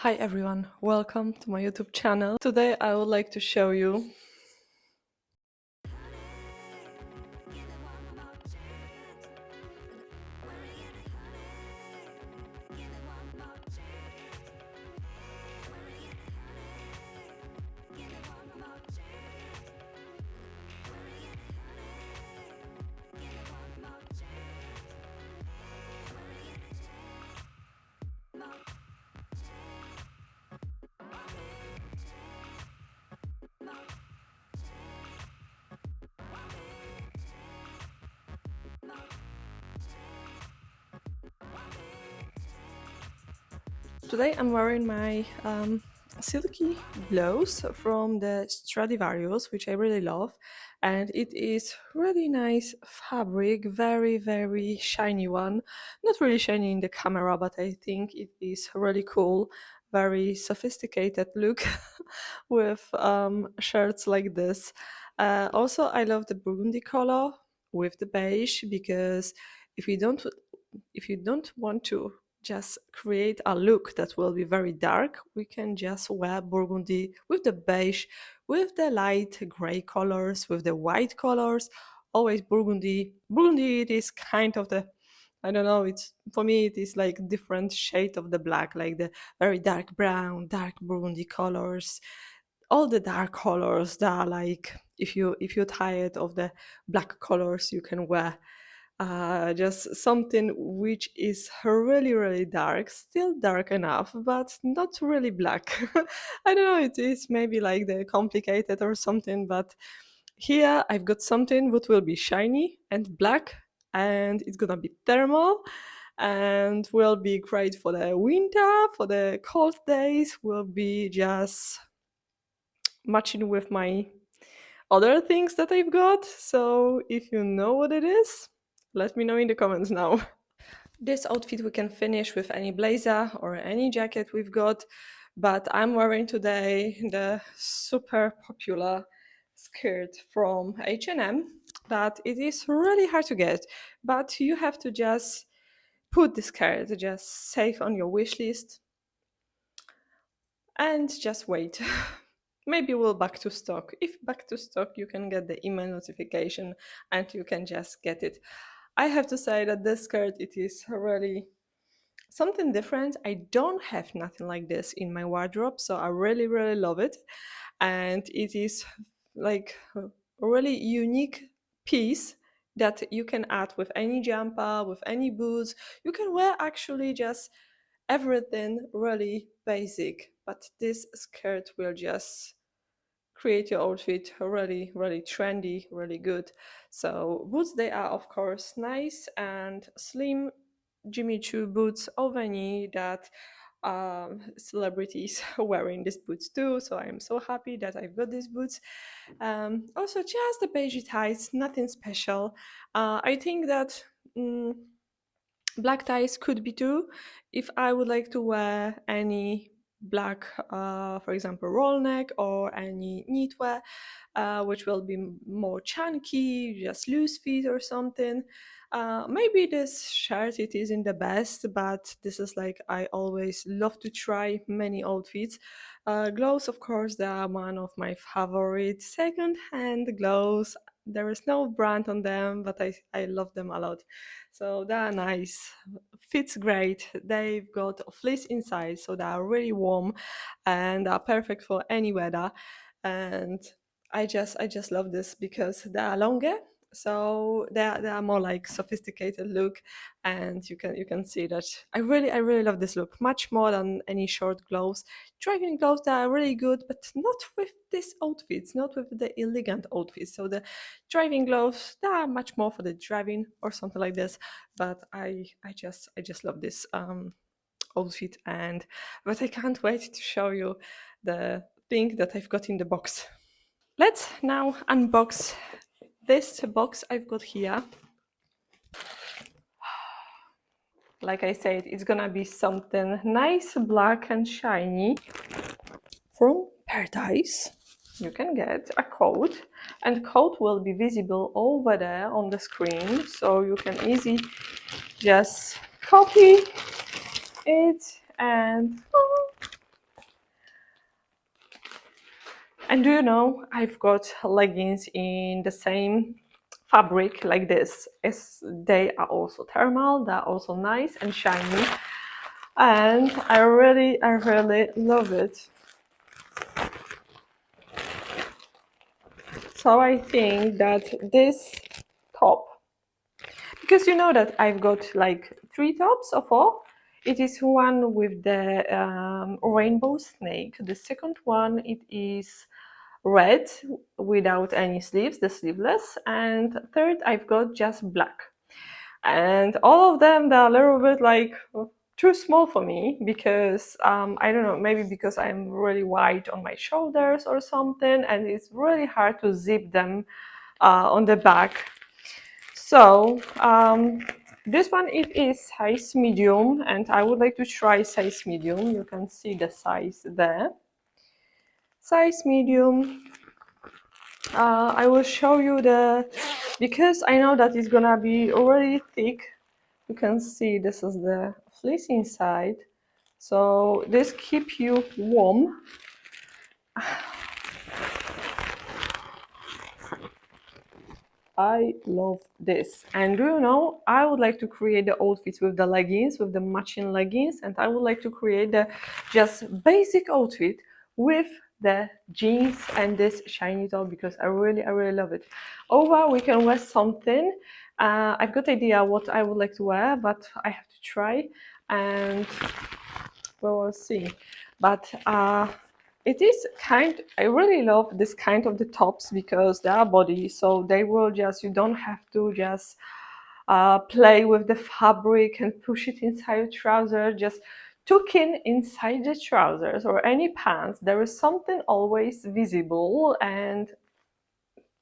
Hi everyone, welcome to my YouTube channel. Today I would like to show you Today I'm wearing my silky blouse from the Stradivarius, which I really love, and it is really nice fabric, very shiny one. Not really shiny in the camera, but I think it is really cool, very sophisticated look with shirts like this. Also, I love the burgundy color with the beige because if you don't if you don't want to just create a look that will be very dark, we can just wear burgundy with the beige, with the light gray colors, with the white colors. Always burgundy. Burgundy, it is kind of the, I don't know, it's for me it is like different shade of the black, like the very dark brown, dark burgundy colors. All the dark colors that are like, if you're tired of the black colors, you can wear just something which is really dark, still dark enough, but not really black. I don't know, it is maybe like the complicated or something, but here I've got something that will be shiny and black, and it's gonna be thermal and will be great for the winter, for the cold days, will be just matching with my other things that I've got. So if you know what it is, let me know in the comments now. This outfit we can finish with any blazer or any jacket we've got, but I'm wearing today the super popular skirt from H&M that it is really hard to get, but you have to just put the skirt, just save on your wish list and just wait. Maybe we'll back to stock. If back to stock, you can get the email notification and you can just get it. I have to say that this skirt, it is really something different. I don't have nothing like this in my wardrobe, so I really love it. And it is like a really unique piece that you can add with any jumper, with any boots. You can wear actually just everything really basic, but this skirt will just create your outfit really trendy, really good. So boots, they are of course nice and slim Jimmy Choo boots over knee that celebrities wearing these boots too. So I'm so happy that I've got these boots. Also, just the beige ties, nothing special. I think that black ties could be too. If I would like to wear any black, for example, roll neck or any knitwear, which will be more chunky, just loose fit or something. Maybe this shirt it isn't the best, but this is like I always love to try many outfits. Gloves, of course, they are one of my favorite second-hand gloves. There is no brand on them, but I love them a lot. So they are nice, fits great. They've got a fleece inside, so they are really warm and are perfect for any weather. And I just love this because they are longer, so they are more like sophisticated look, and you can see that I really love this look much more than any short gloves. Driving gloves, they are really good, but not with these outfits, not with the elegant outfits. So the driving gloves, they are much more for the driving or something like this. But I just love this outfit, and but I can't wait to show you the thing that I've got in the box. Let's now unbox this box I've got here. Like I said, it's gonna be something nice, black and shiny from Paradise. You can get a code, and code will be visible over there on the screen, so you can easily just copy it and And do you know, I've got leggings in the same fabric like this. They are also thermal, they're also nice and shiny. And I really love it. So I think that this top, because you know that I've got like three tops or four. It is one with the rainbow snake. The second one, it is red without any sleeves, the sleeveless. And third, I've got just black. And all of them, they're a little bit like too small for me because I don't know, maybe because I'm really wide on my shoulders or something, and it's really hard to zip them on the back. So this one, it is size medium, and I would like to try size medium. You can see the size there. Size medium. I will show you because I know that it's gonna be already thick. You can see this is the fleece inside. So this keep you warm. I love this. And do you know, I would like to create the outfits with the leggings, with the matching leggings, and I would like to create the just basic outfit with the jeans and this shiny top because I really love it. Over, we can wear something. I've got idea what I would like to wear, but I have to try and we will see. But it is I really love this kind of the tops because they are body, so they will just, you don't have to just play with the fabric and push it inside your trouser, just tuck in inside the trousers or any pants. There is something always visible, and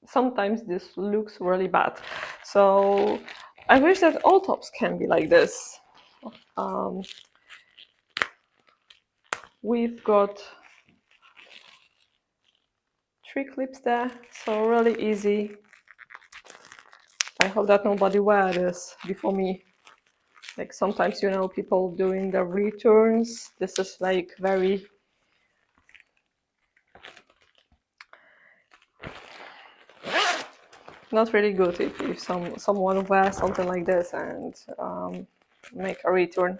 sometimes this looks really bad. So I wish that all tops can be like this. Um, we've got three clips there, so really easy. I hope that nobody wear this before me. Like sometimes, you know, people doing the returns. This is like very not really good if someone wears something like this and make a return.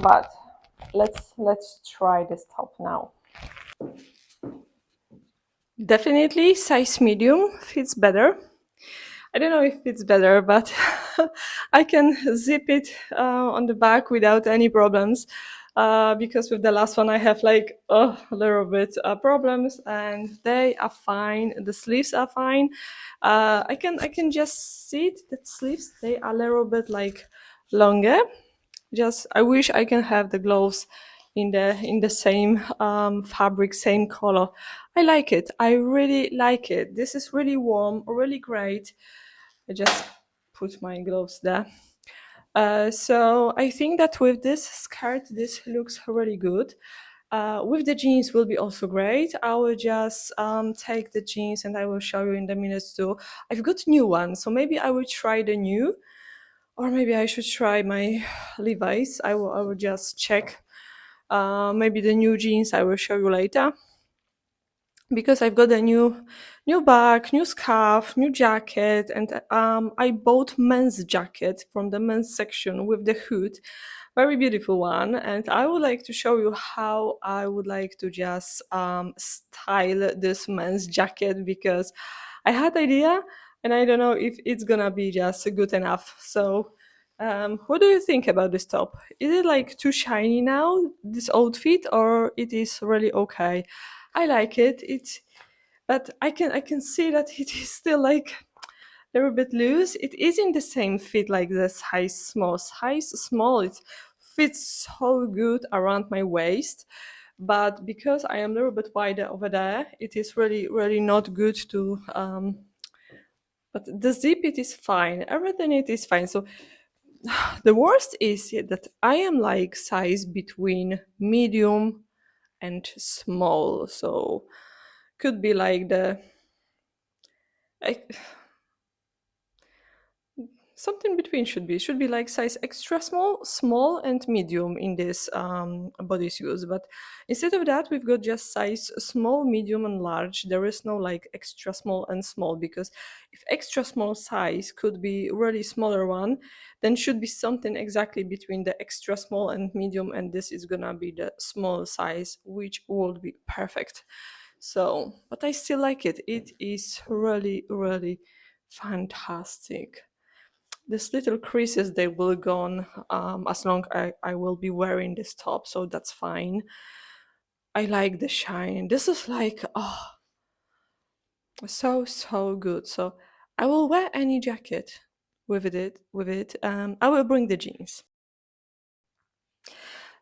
But let's try this top now. Definitely size medium fits better. I don't know if it's better, but I can zip it on the back without any problems. Because with the last one, I have like a little bit problems, and they are fine. The sleeves are fine. I can just see it. The sleeves, they are a little bit like longer. Just I wish I can have the gloves in the same fabric, same color. I like it. I really like it. This is really warm, really great. I just put my gloves there. So I think that with this skirt, this looks really good. With the jeans will be also great. I will just take the jeans and I will show you in the minutes too. I've got new ones, so maybe I will try the new, or maybe I should try my Levi's. I will just check. Maybe the new jeans I will show you later because I've got a new bag, new scarf, new jacket, and I bought men's jacket from the men's section with the hood, very beautiful one. And I would like to show you how I would like to just style this men's jacket because I had idea and I don't know if it's gonna be just good enough. So. What do you think about this top? Is it like too shiny now, this outfit, or it is really okay? I like it. But I can see that it is still like a little bit loose. It is in the same fit like the size small. Size small, it fits so good around my waist. But because I am a little bit wider over there, it is really not good to. But the zip, it is fine. Everything it is fine. So the worst is that I am like size between medium and small. So could be like the I, something between should be like size extra small, small and medium in this bodysuits. But instead of that, we've got just size small, medium and large. There is no like extra small and small, because if extra small size could be really smaller one, then should be something exactly between the extra small and medium, and this is gonna be the small size, which would be perfect. So, but I still like it. It is really, really fantastic. These little creases, they will gone as long I will be wearing this top, so that's fine. I like the shine. This is like, oh, so, so good. So I will wear any jacket with it. I will bring the jeans.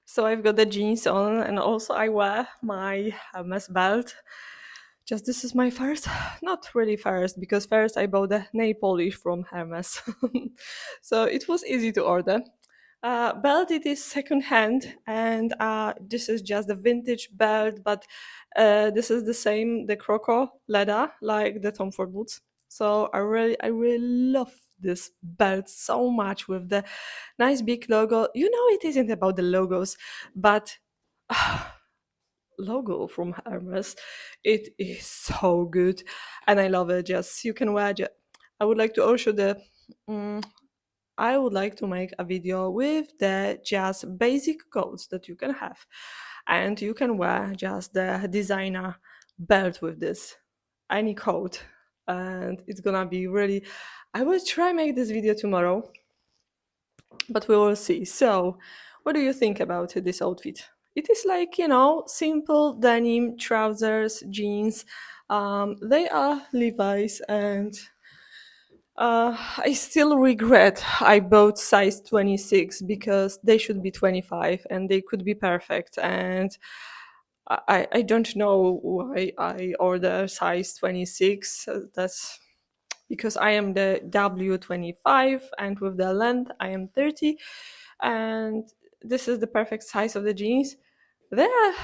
So I've got the jeans on, and also I wear my Hermes belt. Just this is my first, not really first, because first I bought the nail polish from Hermes, so it was easy to order. Belt, it is second hand, and this is just the vintage belt, but this is the same, the croco leather, like the Tom Ford boots. So I really love this belt so much, with the nice big logo. It isn't about the logos, but logo from Hermes, it is so good, and I love it. Just you can wear. I would like to also mm, I would like to make a video with the just basic coats that you can have, and you can wear just the designer belt with this, any coat, and it's gonna be really. I will try make this video tomorrow, but we will see. So, what do you think about this outfit? It is like, simple denim trousers, jeans. They are Levi's, and I still regret I bought size 26, because they should be 25 and they could be perfect. And I don't know why I order size 26. That's because I am the W25, and with the length I am 30, and this is the perfect size of the jeans. They're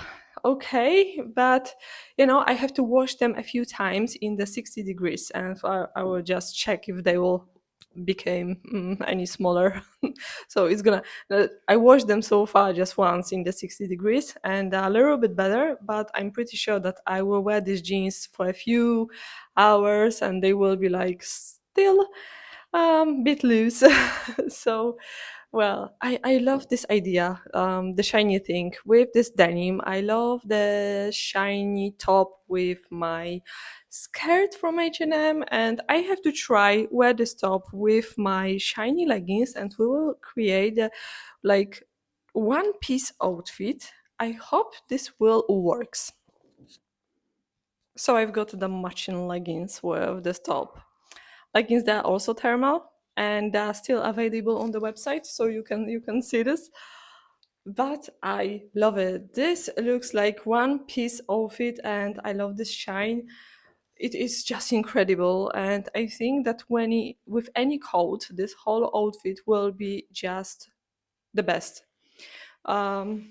okay, but I have to wash them a few times in the 60 degrees, and I will just check if they will become any smaller. So it's gonna. I washed them so far just once in the 60 degrees, and a little bit better. But I'm pretty sure that I will wear these jeans for a few hours, and they will be like still bit loose. So, well, I love this idea, the shiny thing with this denim. I love the shiny top with my skirt from H&M, and I have to try wear this top with my shiny leggings, and we will create a, like, one piece outfit. I hope this will works. So I've got the matching leggings with this top. Leggings that are also thermal, and they are still available on the website, so you can see this. But I love it. This looks like one piece outfit, and I love this shine. It is just incredible, and I think that with any coat, this whole outfit will be just the best. Um,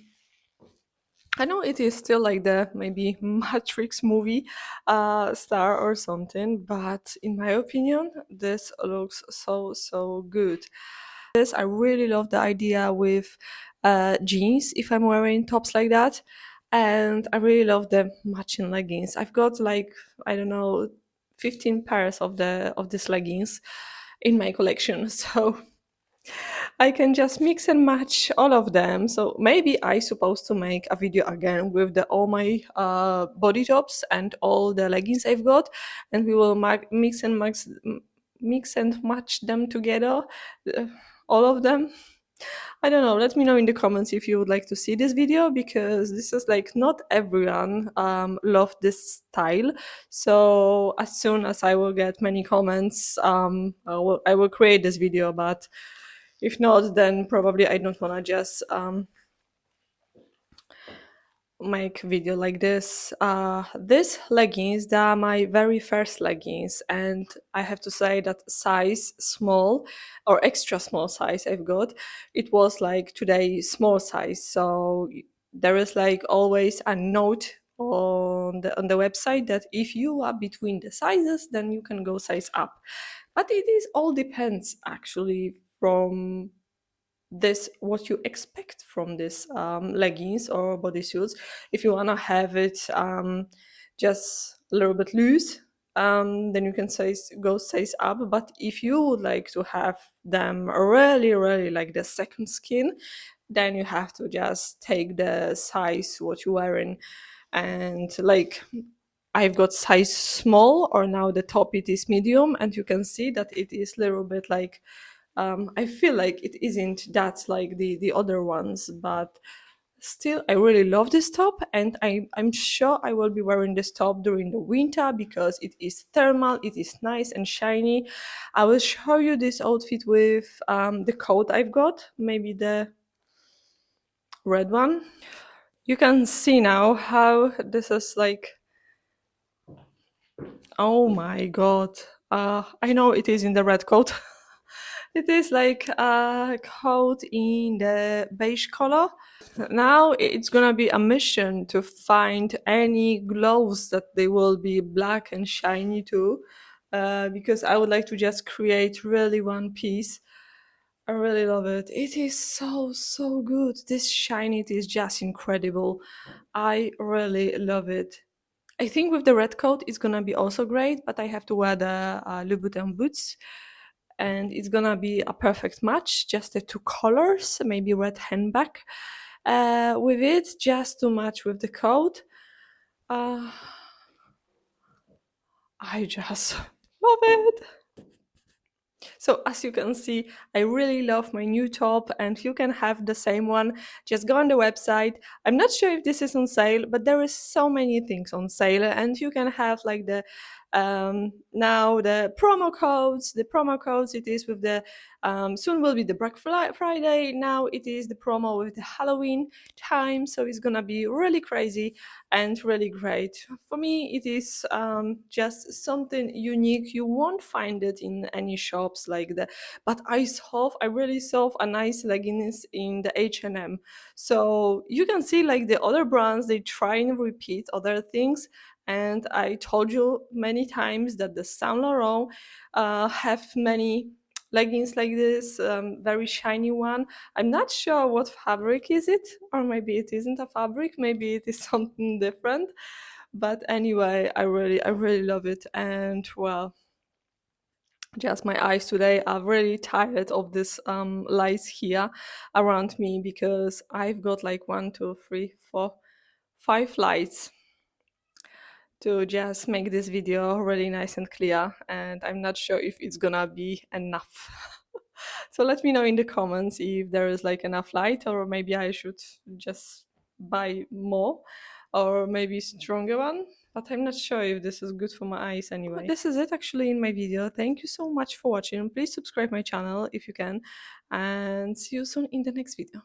I know it is still like the maybe Matrix movie star or something, but in my opinion, this looks so, so good. This, I really love the idea with jeans if I'm wearing tops like that. And I really love the matching leggings. I've got like, I don't know, 15 pairs of these leggings in my collection. So I can just mix and match all of them. So maybe I supposed to make a video again with the all my body tops and all the leggings I've got, and we will mix and match them together, uh, all of them. I don't know. Let me know in the comments if you would like to see this video, because this is like not everyone love this style. So as soon as I will get many comments, I will create this video. But if not, then probably I don't wanna just make video like this. These leggings, they are my very first leggings, and I have to say that size small or extra small size I've got, it was like today small size. So there is like always a note on the website that if you are between the sizes, then you can go size up. But it is all depends actually from this what you expect from this leggings or bodysuits. If you want to have it just a little bit loose, then you can go size up. But if you would like to have them really really like the second skin, then you have to just take the size what you're wearing. And like I've got size small, or now the top it is medium, and you can see that it is a little bit like I feel like it isn't that like the other ones, but still I really love this top, and I'm sure I will be wearing this top during the winter because it is thermal, it is nice and shiny. I will show you this outfit with the coat I've got, maybe the red one. You can see now how this is like. Oh my god. I know it is in the red coat. It is like a coat in the beige color. Now it's gonna be a mission to find any gloves that they will be black and shiny too. Because I would like to just create really one piece. I really love it. It is so so good. This shiny it is just incredible. I really love it. I think with the red coat it's gonna be also great, but I have to wear the Louboutin boots, and it's gonna be a perfect match. Just the two colors, maybe red handbag with it, just to match with the coat. Uh, I just love it. So as you can see, I really love my new top, and you can have the same one. Just go on the website. I'm not sure if this is on sale, but there is so many things on sale, and you can have like the now the promo codes. The promo codes it is with the soon will be the Friday. Now it is the promo with the Halloween time, so it's gonna be really crazy and really great. For me, it is just something unique. You won't find it in any shops like that. But I really saw a nice leggings in the H&M. So you can see like the other brands, they try and repeat other things. And I told you many times that the Saint Laurent have many leggings like this, very shiny one. I'm not sure what fabric is it, or maybe it isn't a fabric, maybe it is something different. But anyway, I really love it. And well, just my eyes today are really tired of this lights here around me, because I've got like 1, 2, 3, 4, 5 lights to just make this video really nice and clear, and I'm not sure if it's gonna be enough. So let me know in the comments if there is like enough light, or maybe I should just buy more, or maybe stronger one. But I'm not sure if this is good for my eyes anyway. But this is it actually in my video. Thank you so much for watching. Please subscribe my channel if you can, and see you soon in the next video.